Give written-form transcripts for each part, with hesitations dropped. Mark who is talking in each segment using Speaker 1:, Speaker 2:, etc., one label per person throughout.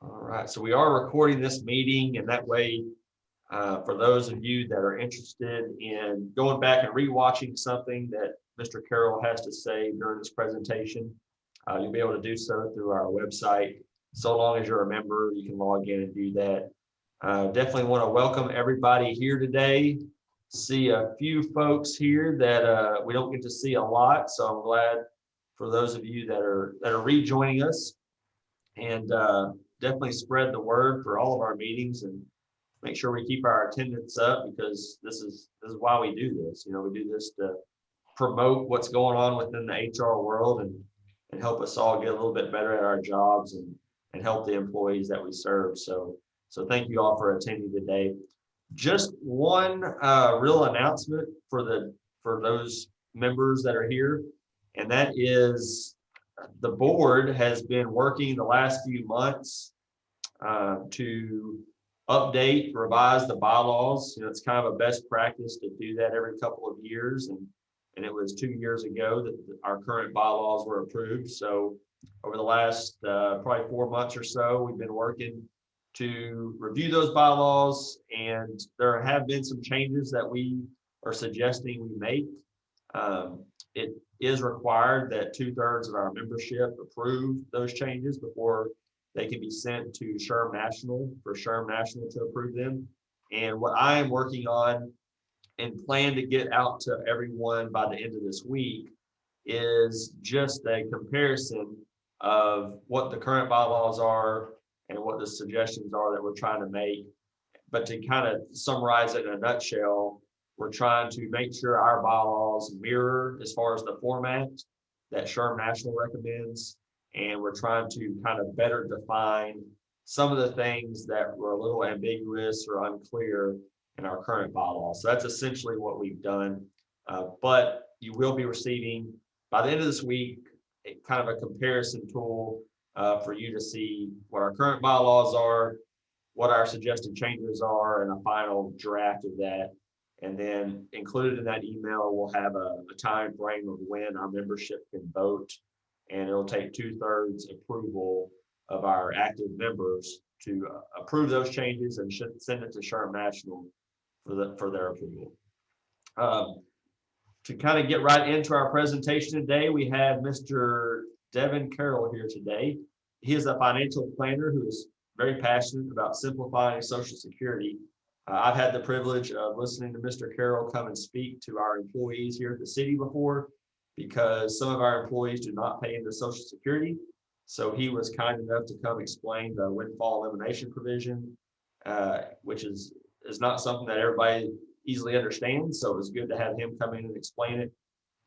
Speaker 1: All right, so we are recording this meeting, and that way, for those of you that are interested in going back and rewatching something that Mr. Carroll has to say during this presentation, you'll be able to do so through our website. So long as you're a member, you can log in and do that. Definitely want to welcome everybody here today. See a few folks here that we don't get to see a lot, so I'm glad for those of you that are rejoining us, and definitely spread the word for all of our meetings and make sure we keep our attendance up, because this is why we do this. You know, we do this to promote what's going on within the HR world and help us all get a little bit better at our jobs and help the employees that we serve. So thank you all for attending today. Just one real announcement for those members that are here, and that is the board has been working the last few months to update, revise the bylaws. You know, it's kind of a best practice to do that every couple of years, and it was 2 years ago that our current bylaws were approved. So over the last probably 4 months or so, we've been working to review those bylaws, and there have been some changes that we are suggesting we make. It is required that 2/3 of our membership approve those changes before they can be sent to SHRM National for SHRM National to approve them. And what I am working on and plan to get out to everyone by the end of this week is just a comparison of what the current bylaws are and what the suggestions are that we're trying to make. But to kind of summarize it in a nutshell, we're trying to make sure our bylaws mirror as far as the format that SHRM National recommends. And we're trying to kind of better define some of the things that were a little ambiguous or unclear in our current bylaws. So that's essentially what we've done. But you will be receiving by the end of this week kind of a comparison tool for you to see what our current bylaws are, what our suggested changes are, and a final draft of that. And then included in that email, we'll have a time frame of when our membership can vote, and it'll take 2/3 approval of our active members to approve those changes and should send it to SHRM National for their approval. To kind of get right into our presentation today, we have Mr. Devin Carroll here today. He is a financial planner who is very passionate about simplifying Social Security. I've had the privilege of listening to Mr. Carroll come and speak to our employees here at the city before, because some of our employees do not pay into Social Security. So he was kind enough to come explain the windfall elimination provision, which is not something that everybody easily understands. So it was good to have him come in and explain it,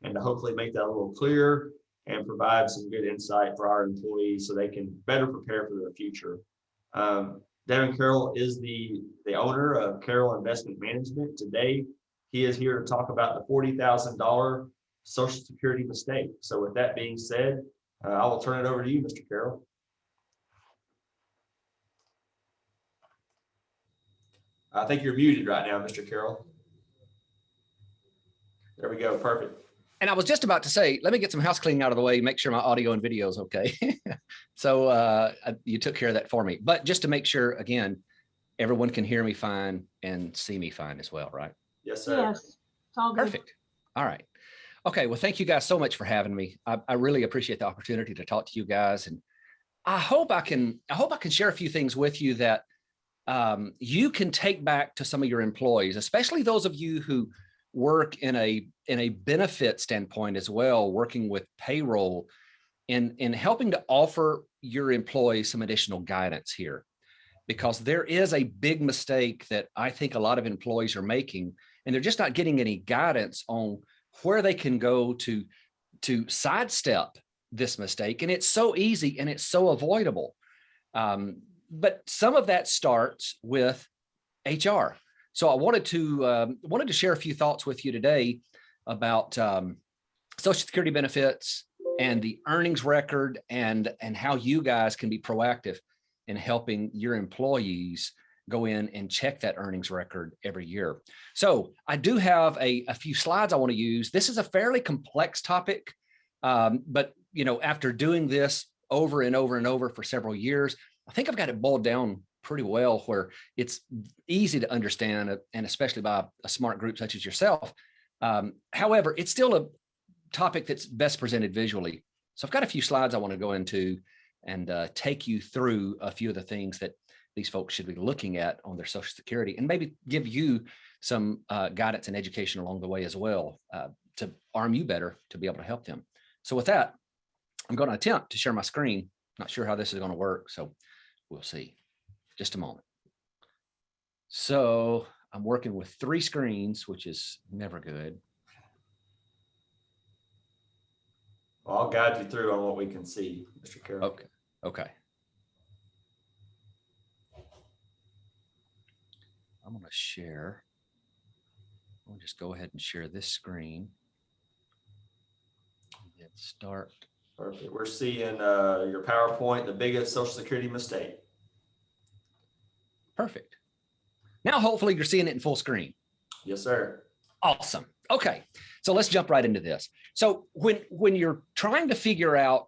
Speaker 1: and to hopefully make that a little clearer and provide some good insight for our employees so they can better prepare for their future. Devin Carroll is the owner of Carroll Investment Management. Today, he is here to talk about the $40,000 Social Security mistake. So with that being said, I will turn it over to you, Mr. Carroll. I think you're muted right now, Mr. Carroll. There we go, perfect.
Speaker 2: And I was just about to say, let me get some house cleaning out of the way, make sure my audio and video is okay. So you took care of that for me. But just to make sure, again, everyone can hear me fine and see me fine as well, right?
Speaker 1: Yes, sir.
Speaker 3: Yes, it's all good.
Speaker 2: Perfect. All right. Okay, well, thank you guys so much for having me. I really appreciate the opportunity to talk to you guys. And I hope I can share a few things with you that you can take back to some of your employees, especially those of you who work in a benefit standpoint as well, working with payroll, in helping to offer your employees some additional guidance here, because there is a big mistake that I think a lot of employees are making, and they're just not getting any guidance on where they can go to sidestep this mistake. And it's so easy and it's so avoidable. But some of that starts with HR. So I wanted to share a few thoughts with you today about Social Security benefits and the earnings record, and how you guys can be proactive in helping your employees go in and check that earnings record every year. So I do have a few slides I want to use. This is a fairly complex topic, but you know, after doing this over and over and over for several years, I think I've got it boiled down pretty well where it's easy to understand, and especially by a smart group such as yourself. However, it's still a topic that's best presented visually. So I've got a few slides I want to go into and take you through a few of the things that these folks should be looking at on their Social Security, and maybe give you some guidance and education along the way as well, to arm you better to be able to help them. So with that, I'm going to attempt to share my screen. Not sure how this is going to work, so we'll see. Just a moment. So I'm working with 3 screens, which is never good.
Speaker 1: Well, I'll guide you through on what we can see, Mr. Carroll.
Speaker 2: Okay. Okay. I'm going to share. I'll just go ahead and share this screen. Hit start.
Speaker 1: Perfect. We're seeing your PowerPoint, the biggest Social Security mistake.
Speaker 2: Perfect. Now, hopefully you're seeing it in full screen.
Speaker 1: Yes, sir.
Speaker 2: Awesome. Okay. So let's jump right into this. So when you're trying to figure out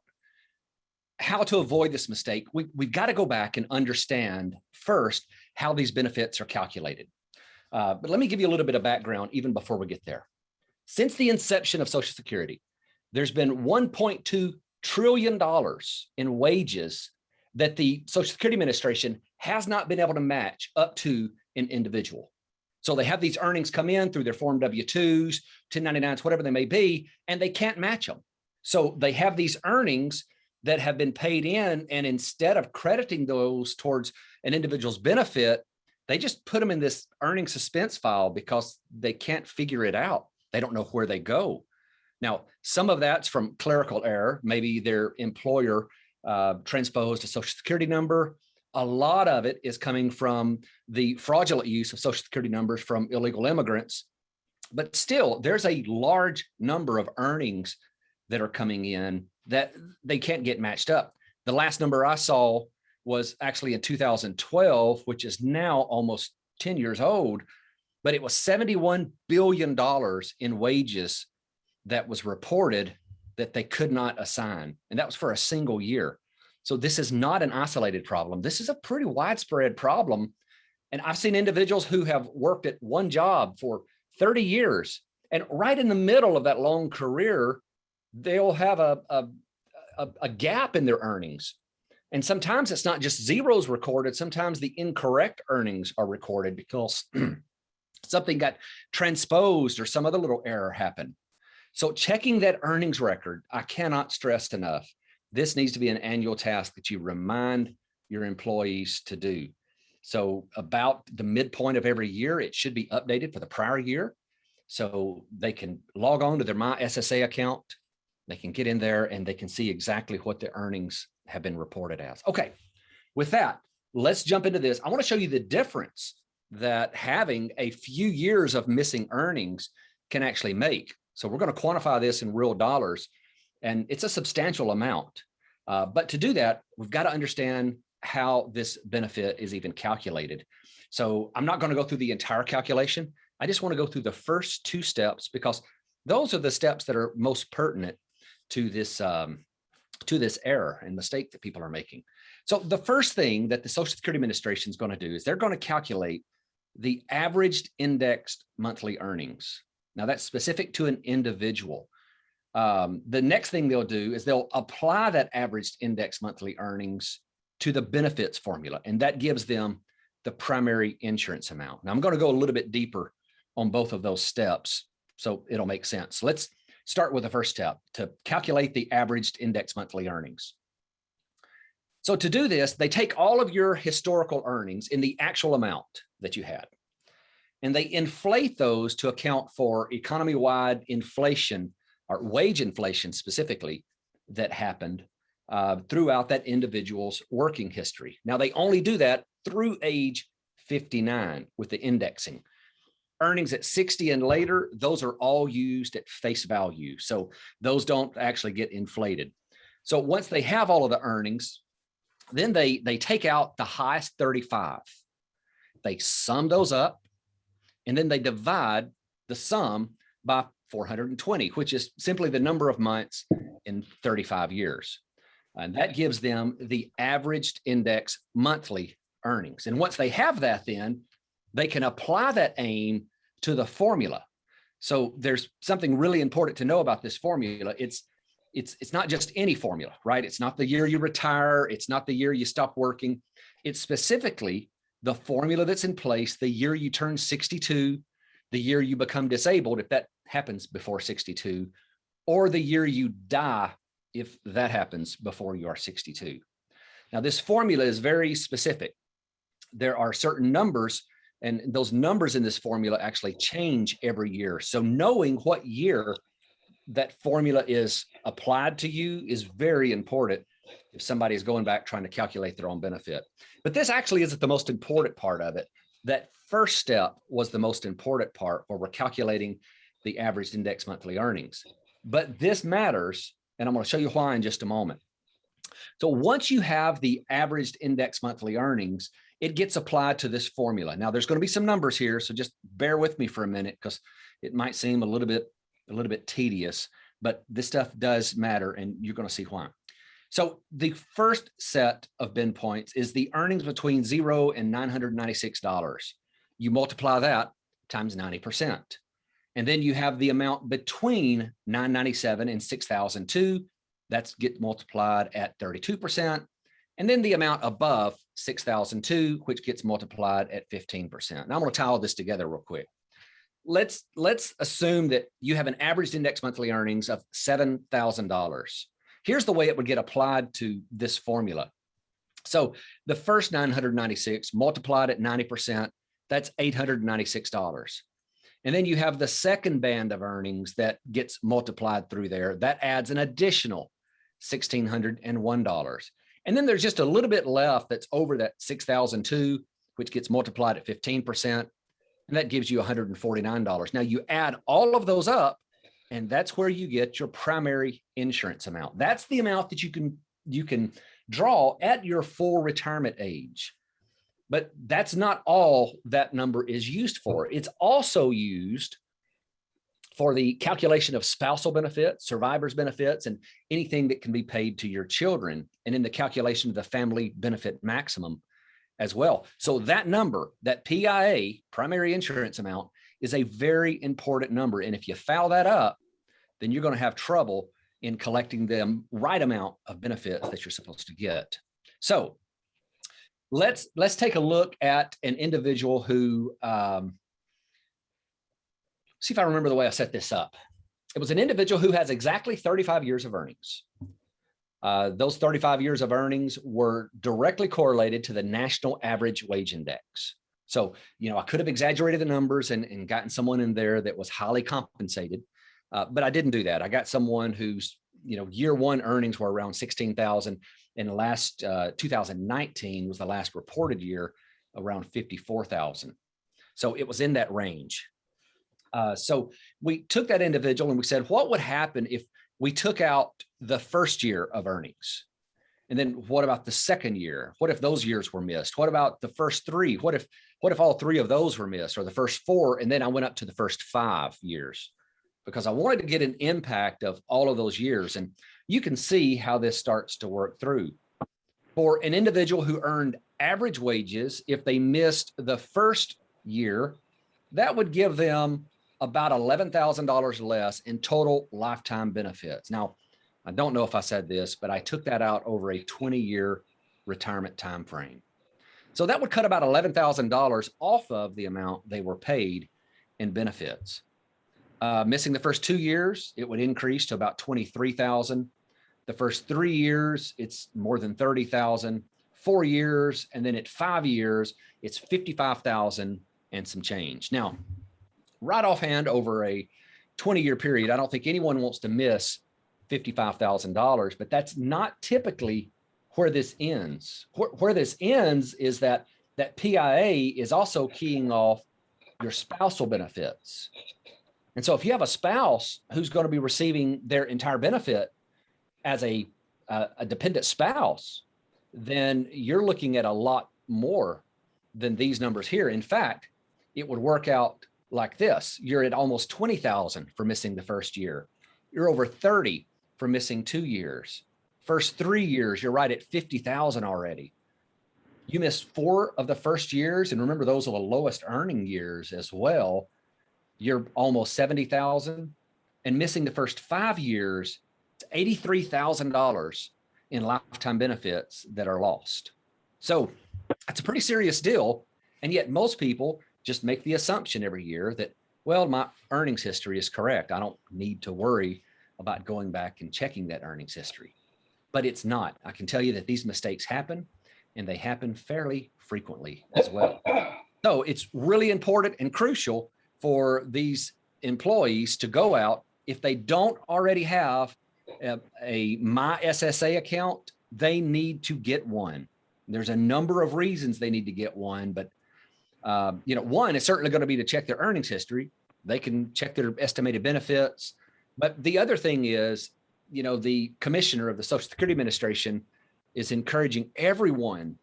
Speaker 2: how to avoid this mistake, we've got to go back and understand first how these benefits are calculated. But let me give you a little bit of background even before we get there. Since the inception of Social Security, there's been $1.2 trillion in wages that the Social Security Administration has not been able to match up to an individual. So they have these earnings come in through their Form W-2s, 1099s, whatever they may be, and they can't match them. So they have these earnings that have been paid in, and instead of crediting those towards an individual's benefit, they just put them in this earning suspense file because they can't figure it out. They don't know where they go. Now, some of that's from clerical error. Maybe their employer transposed a Social Security number. A lot of it is coming from the fraudulent use of Social Security numbers from illegal immigrants. But still, there's a large number of earnings that are coming in that they can't get matched up. The last number I saw was actually in 2012, which is now almost 10 years old, but it was $71 billion in wages that was reported that they could not assign. And that was for a single year. So this is not an isolated problem. This is a pretty widespread problem. And I've seen individuals who have worked at one job for 30 years, and right in the middle of that long career, they'll have a gap in their earnings. And sometimes it's not just zeros recorded. Sometimes the incorrect earnings are recorded because something got transposed or some other little error happened. So checking that earnings record, I cannot stress enough. This needs to be an annual task that you remind your employees to do. So about the midpoint of every year, it should be updated for the prior year. So they can log on to their My SSA account. They can get in there and they can see exactly what the earnings have been reported as. Okay, with that, let's jump into this. I want to show you the difference that having a few years of missing earnings can actually make. So we're going to quantify this in real dollars, and it's a substantial amount. But to do that, we've got to understand how this benefit is even calculated. So I'm not going to go through the entire calculation. I just want to go through the first 2 steps because those are the steps that are most pertinent to this error and mistake that people are making. So the first thing that the Social Security Administration is going to do is they're going to calculate the averaged indexed monthly earnings. Now that's specific to an individual. The next thing they'll do is they'll apply that averaged index monthly earnings to the benefits formula, and that gives them the primary insurance amount. Now I'm going to go a little bit deeper on both of those steps so it'll make sense. Let's start with the first step to calculate the averaged index monthly earnings. So to do this, they take all of your historical earnings in the actual amount that you had, and they inflate those to account for economy-wide inflation or wage inflation specifically that happened throughout that individual's working history. Now, they only do that through age 59 with the indexing. Earnings at 60 and later, those are all used at face value. So those don't actually get inflated. So once they have all of the earnings, then they take out the highest 35. They sum those up, and then they divide the sum by 420, which is simply the number of months in 35 years. And that gives them the averaged index monthly earnings. And once they have that, then they can apply that AIM to the formula. So there's something really important to know about this formula. It's not just any formula, right? It's not the year you retire. It's not the year you stop working. It's specifically the formula that's in place the year you turn 62, the year you become disabled, if that happens before 62, or the year you die, if that happens before you are 62. Now, this formula is very specific. There are certain numbers, and those numbers in this formula actually change every year. So knowing what year that formula is applied to you is very important if somebody is going back trying to calculate their own benefit. But this actually isn't the most important part of it. That first step was the most important part where we're calculating the average index monthly earnings. But this matters, and I'm going to show you why in just a moment. So once you have the averaged index monthly earnings, it gets applied to this formula. Now there's going to be some numbers here, so just bear with me for a minute because it might seem a little bit tedious, but this stuff does matter, and you're going to see why. So the first set of bin points is the earnings between $0 and $996. You multiply that times 90%. And then you have the amount between $997 and $6,002. That's get multiplied at 32%. And then the amount above $6,002, which gets multiplied at 15%. Now I'm going to tie all this together real quick. Let's assume that you have an averaged index monthly earnings of $7,000. Here's the way it would get applied to this formula. So the first 996 multiplied at 90%, that's $896. And then you have the second band of earnings that gets multiplied through there. That adds an additional $1,601. And then there's just a little bit left that's over that 6,002, which gets multiplied at 15%. And that gives you $149. Now you add all of those up, and that's where you get your primary insurance amount. That's the amount that you can draw at your full retirement age. But that's not all that number is used for. It's also used for the calculation of spousal benefits, survivor's benefits, and anything that can be paid to your children, and in the calculation of the family benefit maximum as well. So that number, that PIA, primary insurance amount, is a very important number. And if you foul that up, then you're going to have trouble in collecting the right amount of benefits that you're supposed to get. So let's take a look at an individual who, see if I remember the way I set this up. It was an individual who has exactly 35 years of earnings. Those 35 years of earnings were directly correlated to the national average wage index. So, I could have exaggerated the numbers and gotten someone in there that was highly compensated, but I didn't do that. I got someone whose, year one earnings were around 16,000, and the last 2019 was the last reported year, around 54,000. So it was in that range. So we took that individual and we said, what would happen if we took out the first year of earnings? And then what about the second year? What if those years were missed? What about the first three? What if all three of those were missed, or the first four? And then I went up to the first 5 years because I wanted to get an impact of all of those years. And you can see how this starts to work through. For an individual who earned average wages, if they missed the first year, that would give them about $11,000 less in total lifetime benefits. Now, I don't know if I said this, but I took that out over a 20-year retirement time frame. So that would cut about $11,000 off of the amount they were paid in benefits. Missing the first 2 years, it would increase to about $23,000. The first 3 years, it's more than $30,000. 4 years, and then at 5 years, it's $55,000 and some change. Now, right offhand, over a 20-year period, I don't think anyone wants to miss $55,000, but that's not typically where this ends. Where this ends is that PIA is also keying off your spousal benefits. And so if you have a spouse who's going to be receiving their entire benefit as a dependent spouse, then you're looking at a lot more than these numbers here. In fact, it would work out like this. You're at almost 20,000 for missing the first year. You're over 30 for missing 2 years, First 3 years, you're right at 50,000 already. You miss 4 of the first years, and remember those are the lowest earning years as well. You're almost 70,000, and missing the first 5 years, it's $83,000 in lifetime benefits that are lost. So that's a pretty serious deal. And yet most people just make the assumption every year that, well, my earnings history is correct. I don't need to worry about going back and checking that earnings history. But it's not. I can tell you that these mistakes happen, and they happen fairly frequently as well. So it's really important and crucial for these employees to go out. If they don't already have a My SSA account, they need to get one. There's a number of reasons they need to get one, but one is certainly going to be to check their earnings history. They can check their estimated benefits. But the other thing is, the commissioner of the Social Security Administration is encouraging everyone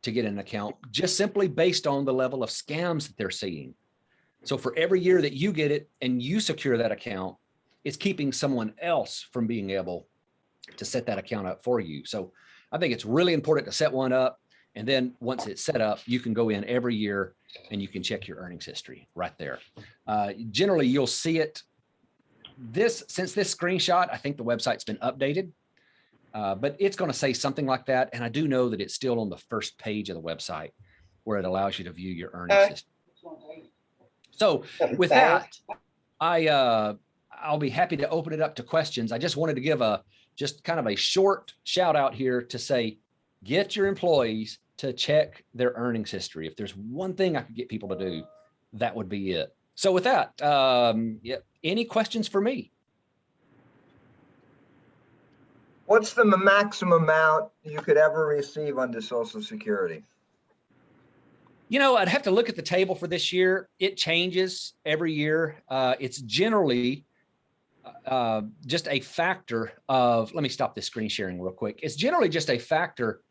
Speaker 2: to get an account just simply based on the level of scams that they're seeing. So for every year that you get it and you secure that account, it's keeping someone else from being able to set that account up for you. So I think it's really important to set one up. And then once it's set up, you can go in every year and you can check your earnings history right there. Generally, you'll see it. Since this screenshot, I think the website's been updated, but it's going to say something like that. And I do know that it's still on the first page of the website where it allows you to view your earnings history. So with that, I'll be happy to open it up to questions. I just wanted to give just kind of a short shout out here to say, get your employees to check their earnings history. If there's one thing I could get people to do, that would be it. So with that, any questions for me?
Speaker 3: What's the maximum amount you could ever receive under Social Security?
Speaker 2: I'd have to look at the table for this year. It changes every year. It's generally just a factor of, let me stop this screen sharing real quick. It's generally just a factor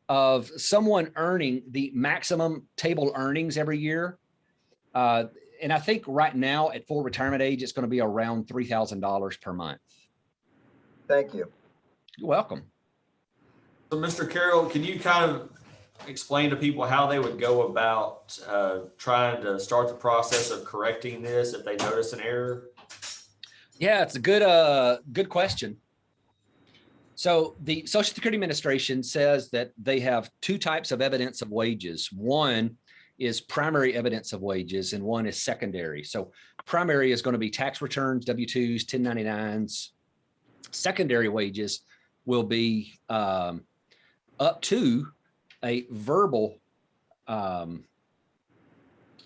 Speaker 2: of someone earning the maximum table earnings every year. And I think right now at full retirement age, it's going to be around $3,000 per month.
Speaker 3: Thank you.
Speaker 2: You're welcome.
Speaker 1: So Mr. Carroll, can you kind of explain to people how they would go about trying to start the process of correcting this if they notice an error?
Speaker 2: Yeah, it's a good question. So the Social Security Administration says that they have 2 types of evidence of wages. One is primary evidence of wages, and one is secondary. So primary is going to be tax returns, W-2s, 1099s. Secondary wages will be up to a verbal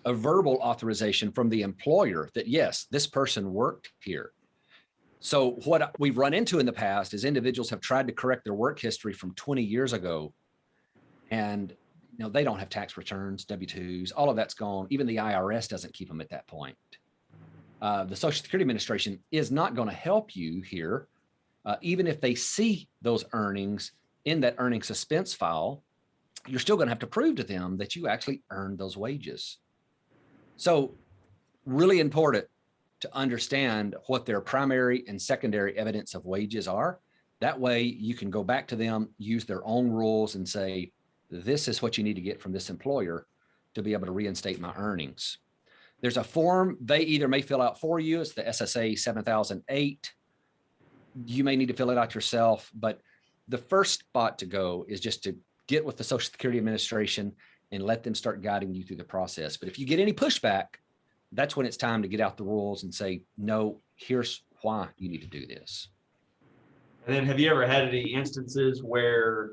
Speaker 2: authorization from the employer that, yes, this person worked here. So what we've run into in the past is individuals have tried to correct their work history from 20 years ago, and they don't have tax returns, W-2s, all of that's gone. Even the IRS doesn't keep them at that point. The Social Security Administration is not going to help you here. Even if they see those earnings in that earning suspense file, you're still going to have to prove to them that you actually earned those wages. So really important to understand what their primary and secondary evidence of wages are. That way you can go back to them, use their own rules and say, this is what you need to get from this employer to be able to reinstate my earnings. There's a form they either may fill out for you. It's the SSA 7008. You may need to fill it out yourself, but the first spot to go is just to get with the Social Security Administration and let them start guiding you through the process. But if you get any pushback, that's when it's time to get out the rules and say, no, here's why you need to do this.
Speaker 1: And then have you ever had any instances where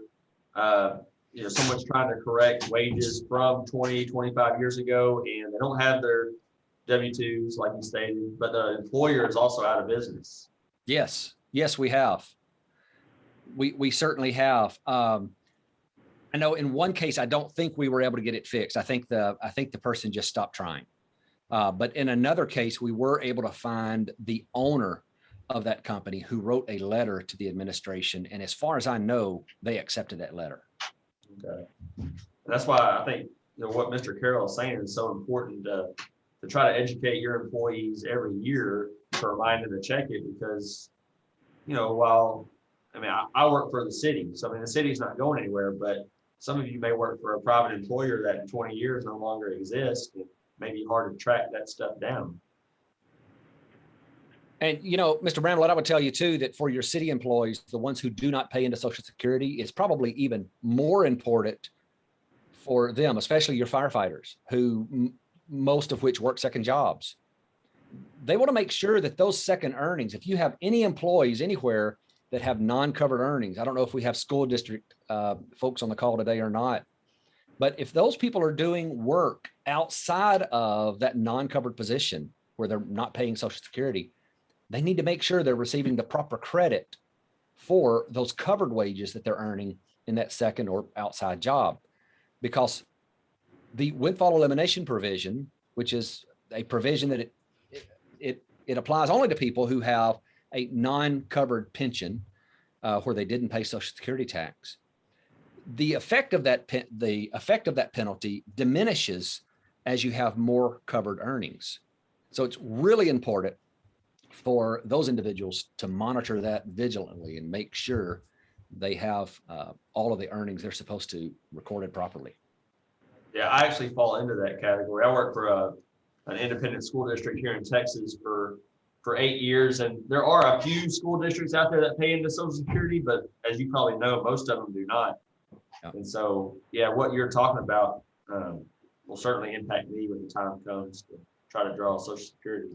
Speaker 1: someone's trying to correct wages from 20, 25 years ago and they don't have their W-2s like you stated, but the employer is also out of business?
Speaker 2: Yes, we have. We certainly have. I know in one case, I don't think we were able to get it fixed. I think the person just stopped trying. But in another case, we were able to find the owner of that company who wrote a letter to the administration. And as far as I know, they accepted that letter.
Speaker 1: Okay. And that's why I think what Mr. Carroll is saying is so important to try to educate your employees every year to remind them to check it, because while I mean, I work for the city, so I mean, the city's not going anywhere, but some of you may work for a private employer that in 20 years no longer exists. It may be hard to track that stuff down.
Speaker 2: And, you know, Mr. Bramlett, I would tell you too, that for your city employees, the ones who do not pay into Social Security, is probably even more important for them, especially your firefighters, who most of which work second jobs. They want to make sure that those second earnings, if you have any employees anywhere that have non-covered earnings, I don't know if we have school district folks on the call today or not, but if those people are doing work outside of that non-covered position where they're not paying Social Security, they need to make sure they're receiving the proper credit for those covered wages that they're earning in that second or outside job. Because the windfall elimination provision, which is a provision that it applies only to people who have a non-covered pension where they didn't pay Social Security tax. The effect of that penalty diminishes as you have more covered earnings. So it's really important for those individuals to monitor that vigilantly and make sure they have all of the earnings they're supposed to recorded properly.
Speaker 1: Yeah, I actually fall into that category. I work for an independent school district here in Texas for 8 years, and there are a few school districts out there that pay into Social Security, but as you probably know, most of them do not.
Speaker 2: Yeah.
Speaker 1: And so, yeah, what you're talking about will certainly impact me when the time comes to try to draw Social Security.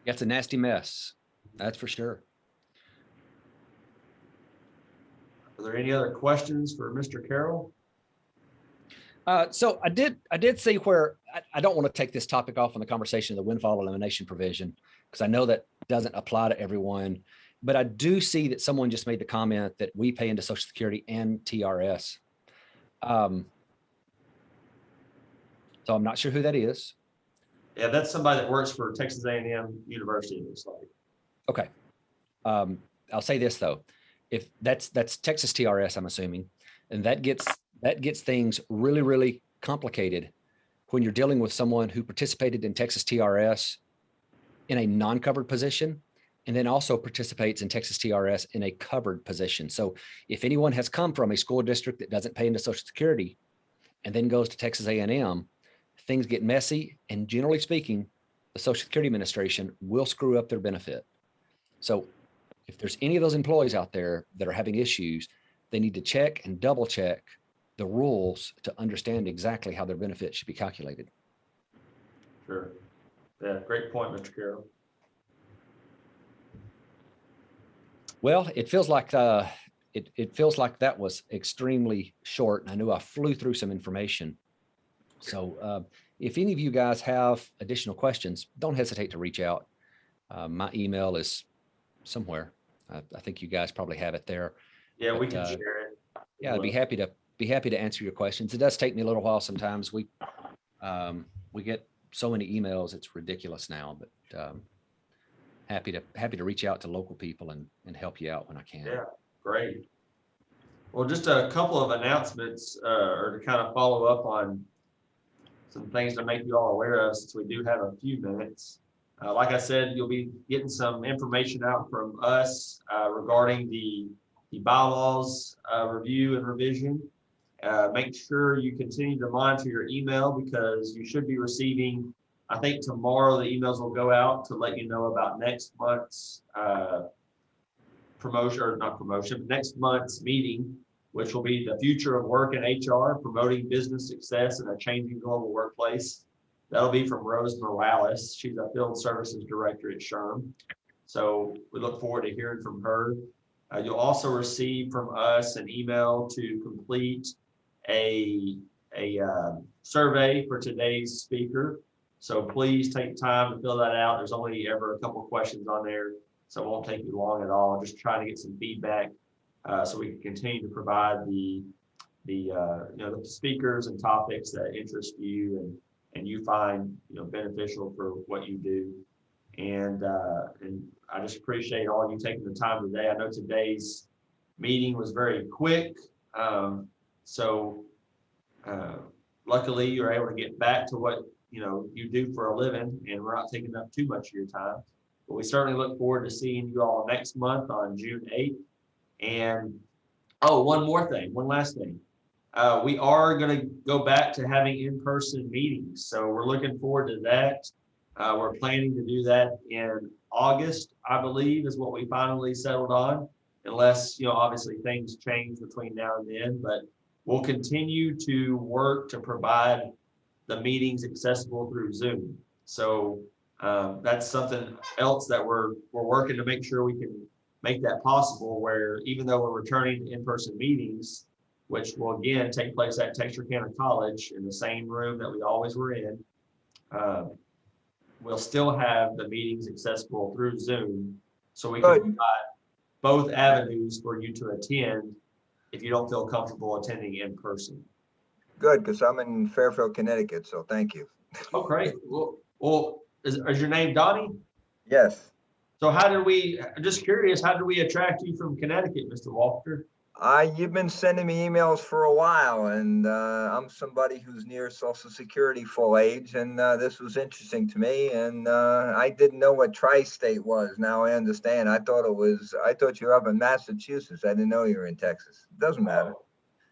Speaker 2: It's a nasty mess, that's for sure.
Speaker 1: Are there any other questions for Mr. Carroll?
Speaker 2: So I did see where I don't want to take this topic off on the conversation of the windfall elimination provision, because I know that doesn't apply to everyone, but I do see that someone just made the comment that we pay into Social Security and TRS. So I'm not sure who that is.
Speaker 1: Yeah, that's somebody that works for Texas A&M University, it looks like.
Speaker 2: Okay. I'll say this though, if that's Texas TRS, I'm assuming, and that gets things really, really complicated when you're dealing with someone who participated in Texas TRS in a non-covered position, and then also participates in Texas TRS in a covered position. So if anyone has come from a school district that doesn't pay into Social Security and then goes to Texas A&M, things get messy, and generally speaking, the Social Security Administration will screw up their benefit. So if there's any of those employees out there that are having issues, they need to check and double check the rules to understand exactly how their benefit should be calculated.
Speaker 1: Sure. Yeah, great point, Mr. Carroll.
Speaker 2: Well, it feels like it feels like that was extremely short, and I knew I flew through some information. So if any of you guys have additional questions, don't hesitate to reach out. My email is somewhere. I think you guys probably have it there.
Speaker 1: Yeah, we
Speaker 2: But,
Speaker 1: can share it.
Speaker 2: Yeah, I'd be happy to answer your questions. It does take me a little while sometimes. We get so many emails, it's ridiculous now, but happy to reach out to local people and help you out when I can.
Speaker 1: Yeah, great. Well, just a couple of announcements or to kind of follow up on some things to make you all aware of, since we do have a few minutes. Like I said, you'll be getting some information out from us regarding the bylaws review and revision. Make sure you continue to monitor your email, because you should be receiving, I think tomorrow the emails will go out to let you know about next month's next month's meeting, which will be the future of work in HR, promoting business success in a changing global workplace. That'll be from Rose Morales. She's a field services director at SHRM. So we look forward to hearing from her. You'll also receive from us an email to complete a survey for today's speaker. So please take time to fill that out. There's only ever a couple questions on there, so it won't take you long at all. Just trying to get some feedback so we can continue to provide the speakers and topics that interest you and you find beneficial for what you do. And I just appreciate all of you taking the time today. I know today's meeting was very quick, so luckily you're able to get back to what you do for a living, and we're not taking up too much of your time. But we certainly look forward to seeing you all next month on June 8th. And, oh, one last thing. We are going to go back to having in-person meetings. So we're looking forward to that. We're planning to do that in August, I believe, is what we finally settled on, unless, obviously things change between now and then, but we'll continue to work to provide the meetings accessible through Zoom. So that's something else that we're working to make sure we can make that possible, where even though we're returning to in-person meetings, which will again take place at Texarkana College in the same room that we always were in, we'll still have the meetings accessible through Zoom. So we can provide both avenues for you to attend if you don't feel comfortable attending in person.
Speaker 3: Good, because I'm in Fairfield, Connecticut, so thank you.
Speaker 1: Oh, great. Well, is your name Donnie?
Speaker 3: Yes.
Speaker 1: So I'm just curious, how did we attract you from Connecticut, Mr. Walker?
Speaker 3: You've been sending me emails for a while, and I'm somebody who's near Social Security full age, and this was interesting to me. And I didn't know what tri-state was. Now I understand. I thought you were up in Massachusetts. I didn't know you were in Texas. It doesn't matter.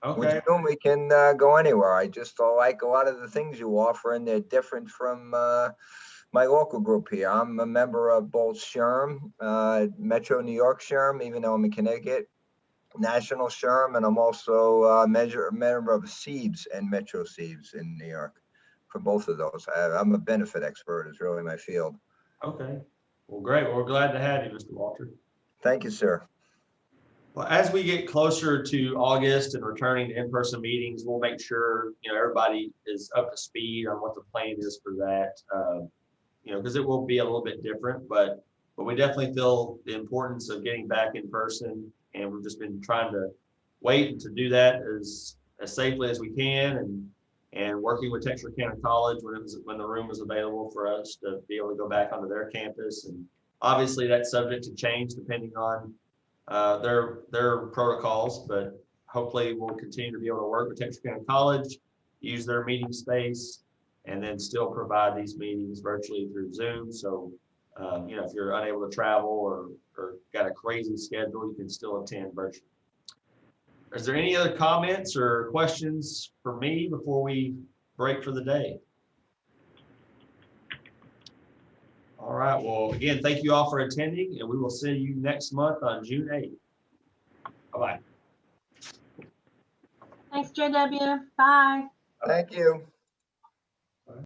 Speaker 1: Okay.
Speaker 3: With Zoom, we can go anywhere. I just like a lot of the things you offer, and they're different from my local group here. I'm a member of both SHRM, Metro New York SHRM, even though I'm in Connecticut, National SHRM, and I'm also a member of SEEBS and Metro SEEBS in New York. For both of those, I'm a benefit expert. Is really my field.
Speaker 1: Okay. Well, great. Well, we're glad to have you, Mr. Walter.
Speaker 3: Thank you, sir.
Speaker 1: Well, as we get closer to August and returning to in-person meetings, we'll make sure, everybody is up to speed on what the plan is for that. Because it will be a little bit different, but we definitely feel the importance of getting back in person, and we've just been trying to wait to do that as safely as we can, and working with Texarkana College when the room was available for us to be able to go back onto their campus. And obviously that's subject to change depending on their protocols, but hopefully we'll continue to be able to work with Texarkana College, use their meeting space, and then still provide these meetings virtually through Zoom. So, if you're unable to travel or got a crazy schedule, you can still attend virtually. Is there any other comments or questions for me before we break for the day? All right. Well, again, thank you all for attending, and we will see you next month on June 8th. Bye-bye.
Speaker 4: Thanks, JW. Bye.
Speaker 3: Thank you.